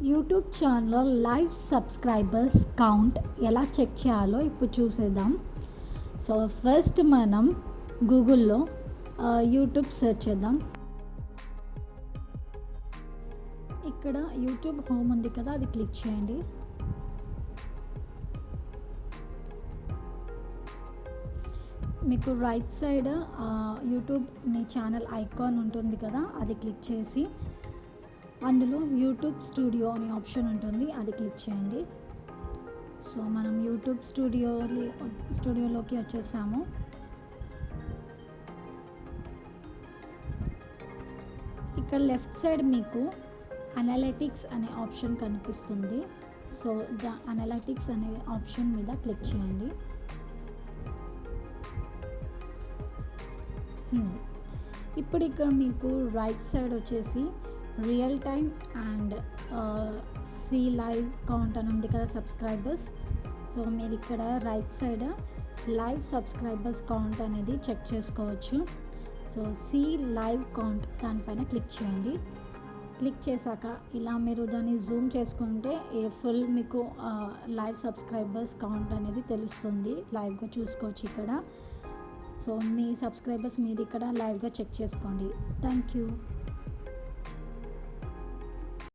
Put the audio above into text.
YouTube ఛానల్లో live subscribers count ఎలా check చేయాలో ఇప్పుడు చూసేద్దాం. సో ఫస్ట్ మనం గూగుల్లో యూట్యూబ్ సెర్చ్ చేద్దాం. ఇక్కడ యూట్యూబ్ హోమ్ ఉంది కదా, అది క్లిక్ చేయండి. మీకు రైట్ సైడ్ యూట్యూబ్ మీ ఛానల్ ఐకాన్ ఉంటుంది కదా, అది క్లిక్ చేసి అందులో యూట్యూబ్ స్టూడియో అనే ఆప్షన్ ఉంటుంది, అది క్లిక్ చేయండి. సో మనం యూట్యూబ్ స్టూడియోలోకి వచ్చేసాము. ఇక్కడ లెఫ్ట్ సైడ్ మీకు అనలిటిక్స్ అనే ఆప్షన్ కనిపిస్తుంది. సో అనలిటిక్స్ అనే ఆప్షన్ మీద క్లిక్ చేయండి. ఇప్పుడు ఇక్కడ మీకు రైట్ సైడ్ వచ్చేసి real time and see live count అని ఉంది కదా, సబ్స్క్రైబర్స్. సో మీరు ఇక్కడ right side live subscribers count అనేది చెక్ చేసుకోవచ్చు. సో సీ లైవ్ కౌంట్ దానిపైన క్లిక్ చేయండి. క్లిక్ చేశాక ఇలా మీరు దాన్ని జూమ్ చేసుకుంటే ఫుల్ మీకు లైవ్ సబ్స్క్రైబర్స్ కౌంట్ అనేది తెలుస్తుంది, లైవ్గా చూసుకోవచ్చు ఇక్కడ. సో మీ సబ్స్క్రైబర్స్ మీరు ఇక్కడ లైవ్గా చెక్ చేసుకోండి. Thank you.